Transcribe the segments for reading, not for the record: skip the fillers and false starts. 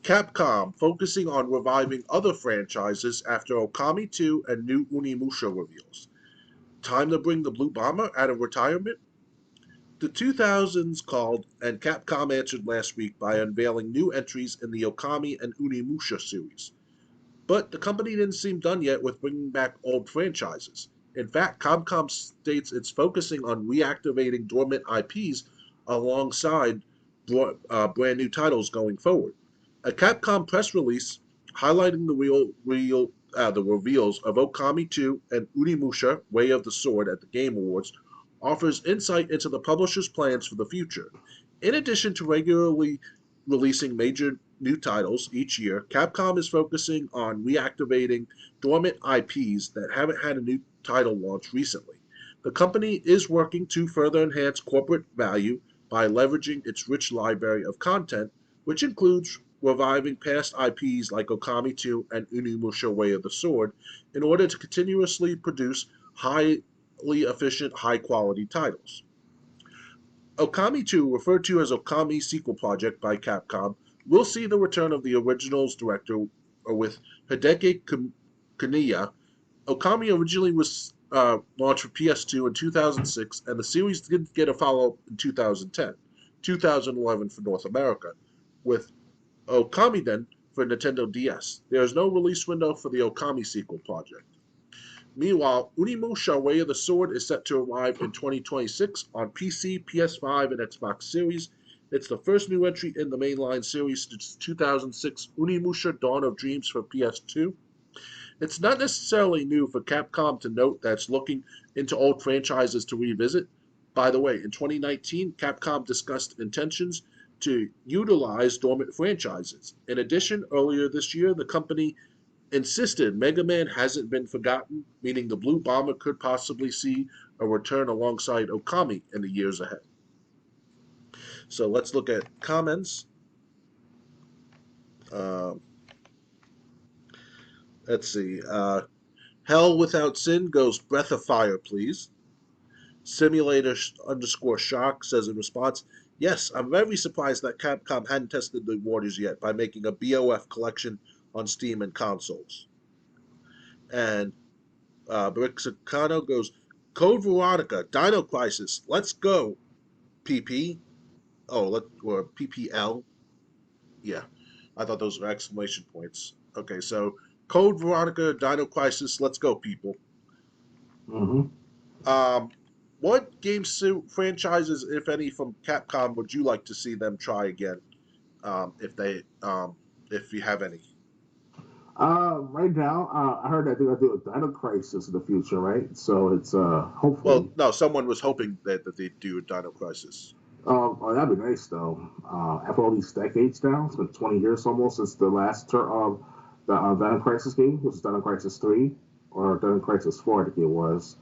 Capcom focusing on reviving other franchises after Okami 2 and new Unimusha reveals. Time to bring the Blue Bomber out of retirement? The 2000s called, and Capcom answered last week by unveiling new entries in the Okami and Unimusha series. But the company didn't seem done yet with bringing back old franchises. In fact, Capcom states it's focusing on reactivating dormant IPs alongside brand new titles going forward. A Capcom press release highlighting the reveals of Okami 2 and Unimusha: Way of the Sword at the Game Awards offers insight into the publisher's plans for the future. In addition to regularly releasing major new titles each year, Capcom is focusing on reactivating dormant IPs that haven't had a new title launch recently. The company is working to further enhance corporate value by leveraging its rich library of content, which includes reviving past IPs like Okami 2 and Unimusha: Way of the Sword, in order to continuously produce highly efficient, high quality titles. Okami 2, referred to as Okami Sequel Project by Capcom, will see the return of the original's director with Hideki Kamiya. Okami originally was launched for PS2 in 2006, and the series did get a follow-up in 2010, 2011 for North America, with Okami then for Nintendo DS. There is no release window for the Okami Sequel Project. Meanwhile, Unimusha: Way of the Sword is set to arrive in 2026 on PC, PS5, and Xbox Series. It's the first new entry in the mainline series since 2006 Unimusha: Dawn of Dreams for PS2. It's not necessarily new for Capcom to note that it's looking into old franchises to revisit. By the way, in 2019, Capcom discussed intentions to utilize dormant franchises. In addition, earlier this year, the company insisted Mega Man hasn't been forgotten, meaning the Blue Bomber could possibly see a return alongside Okami in the years ahead. So let's look at comments. Let's see. Hell Without Sin goes Breath of Fire, please. Simulator underscore Shock says in response, yes, I'm very surprised that Capcom hadn't tested the waters yet by making a BOF collection on Steam and consoles. And Brixicano goes, Code Veronica, Dino Crisis, let's go, PP. Or PPL. Yeah, I thought those were exclamation points. Okay, so Code Veronica, Dino Crisis, let's go, people. What game franchises, if any, from Capcom would you like to see them try again? If you have any. Right now, I heard that they're gonna do a Dino Crisis in the future, right? So it's hopefully. Well, no, someone was hoping that they'd do a Dino Crisis. Oh, that'd be nice though. After all these decades now, it's been 20 years almost since the last the Dino Crisis game, which is Dino Crisis 3 or Dino Crisis 4, I think it was.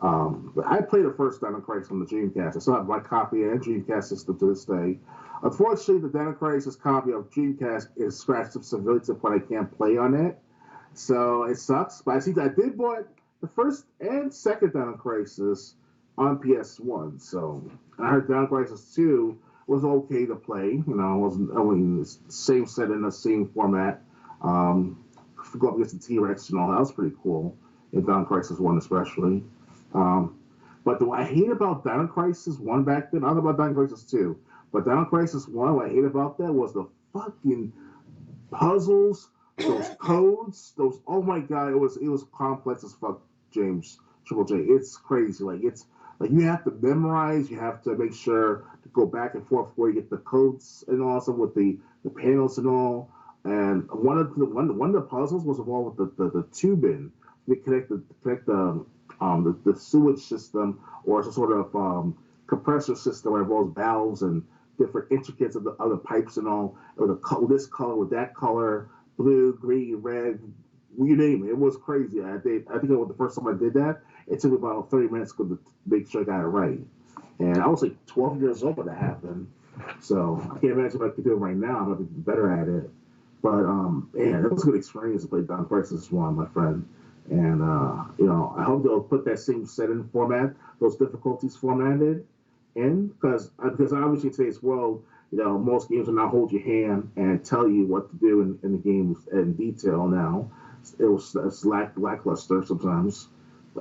But I played the first Dino Crisis on the Dreamcast. I still have my copy and Dreamcast system to this day. Unfortunately, the Dino Crisis copy of Dreamcast is scratched up severely to the point I can't play on it. So it sucks. But I did bought the first and second Dino Crisis on PS1. So I heard Dino Crisis 2 was okay to play. You know, it wasn't, I mean, the same set in the same format. Go up against the T-Rex and all that was pretty cool. In Dino Crisis 1 especially. But what I hate about Dino Crisis 1 back then, I don't know about Dino Crisis 2, but Dino Crisis 1, what I hate about that was the fucking puzzles, those codes, oh my god, it was complex as fuck, James, Triple J. It's crazy. Like you have to memorize, you have to make sure to go back and forth where you get the codes and also with the panels and all. And one of the puzzles was involved with the tubing. We connect the sewage system or some sort of compressor system where it involves valves and different intricates of the other pipes and all, or this color with that color, blue, green, red, you name it. It was crazy. I think it was the first time I did that. It took me about 30 minutes to make sure I got it right. And I was like 12 years old when that happened. So I can't imagine if I could do it right now. I'm going to be better at it. But, man, it was a good experience to play Dino Crisis 1, my friend. And, I hope they'll put that same set-in format, those difficulties formatted in, because obviously in today's world, most games will now hold your hand and tell you what to do in the games in detail now. It's lackluster sometimes,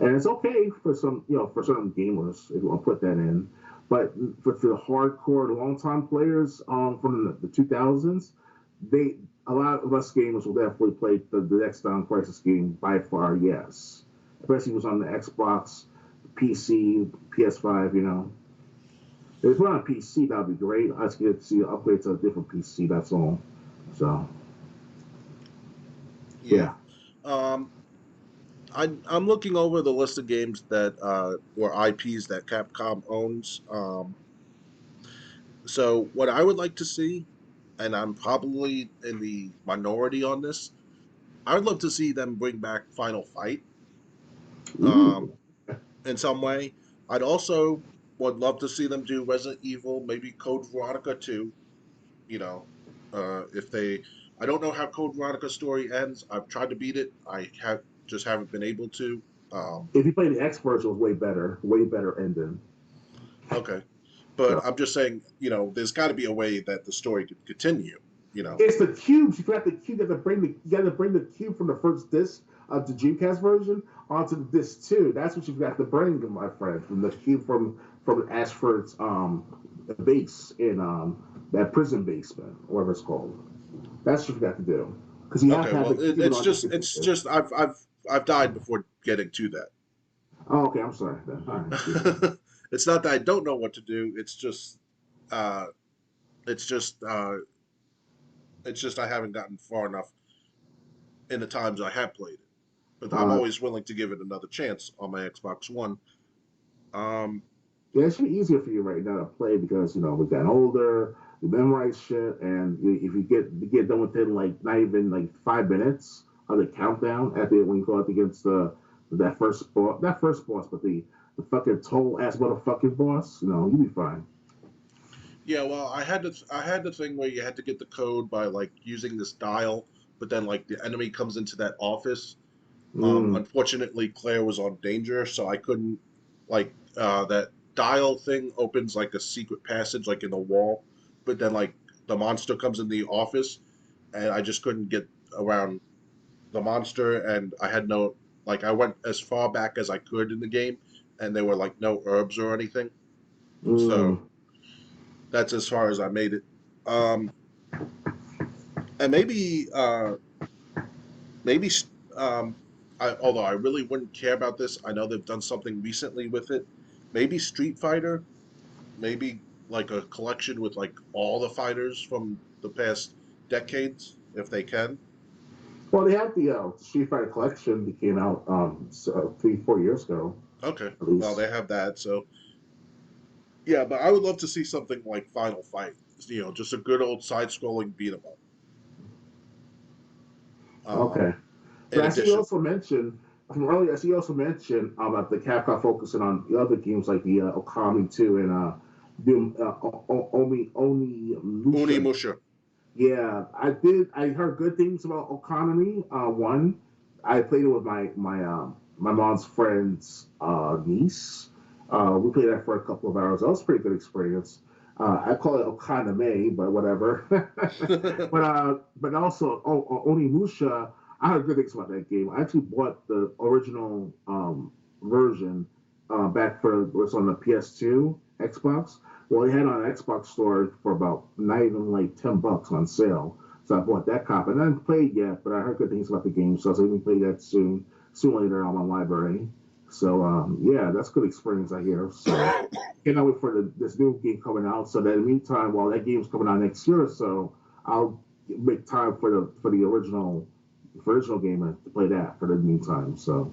and it's okay for for certain gamers if you want to put that in. But for the hardcore, long time players from the 2000s, they a lot of us gamers will definitely play the next Down Crisis game by far. Yes, especially if it was on the Xbox, PC, PS5. If it's on a PC, that'd be great. I just get to see upgrade to a different PC. That's all. So Yeah. yeah. Um, I'm looking over the list of games that or IPs that Capcom owns. So what I would like to see, and I'm probably in the minority on this, I would love to see them bring back Final Fight um, Ooh. in some way. I'd also would love to see them do Resident Evil, maybe Code Veronica 2. You know, if they, I don't know how Code Veronica's story ends. I've tried to beat it. I have just haven't been able to. Um, If you play the X version, it was way better ending. okay, but So I'm just saying, there's got to be a way that the story could continue. You know, it's the cubes. You forgot the cube. You got to bring the cube from the first disc of the Dreamcast version onto the disc two. That's what you've got to bring, my friend, from the cube from Ashford's base in that prison basement, whatever it's called. That's what you've got to do because you have okay, to have the well, cube in it's order to just complete it's this. just I've died before getting to Oh, okay. I'm sorry. Then. All right. Excuse me. that. It's not that I don't know what to do. Uh, it's just, uh, it's just I haven't gotten far enough in the times I have played it. But I'm Uh, always willing to give it another chance on my Xbox One. Um, Yeah, it should be easier for you right now to play because we've gotten older, we memorize shit, and if you get done within like not even like 5 minutes of the countdown at the when you go up against that first boss, not first boss, but the fucking tall ass motherfucking boss, you'll be fine. yeah, well, I had the thing where you had to get the code by like using this dial, but then like the enemy comes into that office. Mm, Unfortunately, Claire was on danger, so I couldn't like that dial thing opens like a secret passage like in the wall, but then like the monster comes in the office, and I just couldn't get around the monster, and I had no like I went as far back as I could in the game, and there were like no herbs or anything, mm. so that's as far as I made it. Um, and maybe although I really wouldn't care about this, I know they've done something recently with it. Maybe Street Fighter, maybe like a collection with like all the fighters from the past decades, if they can. Well, they have the Street Fighter collection that came out 3 4 years ago Okay, at well least. they have that, so yeah. But I would love to see something like Final Fight. Just a good old side-scrolling beat 'em up. Okay. In But I see you addition, also mentioned from earlier. I see you also mentioned about the Capcom focusing on the other games like the Okami 2 and Doom, Oni Musha. Unimusha. Yeah, I did. I heard good things about Okami. One, I played it with my mom's friend's niece. We played that for a couple of hours. That was a pretty good experience. I call it Okaname, but whatever. But also Onimusha. I heard good things about that game. I actually bought the original version back for it was on the PS2 Xbox. Well, they had it on an Xbox store for about not even like $10 on sale. So I bought that copy. And I haven't played yet, but I heard good things about the game, so I was going to play that soon later on my library. So yeah, that's a good experience I hear. So can't wait for this new game coming out. So that in the meantime, while that game's coming out next year or so, I'll make time for the original game to play that for the meantime. So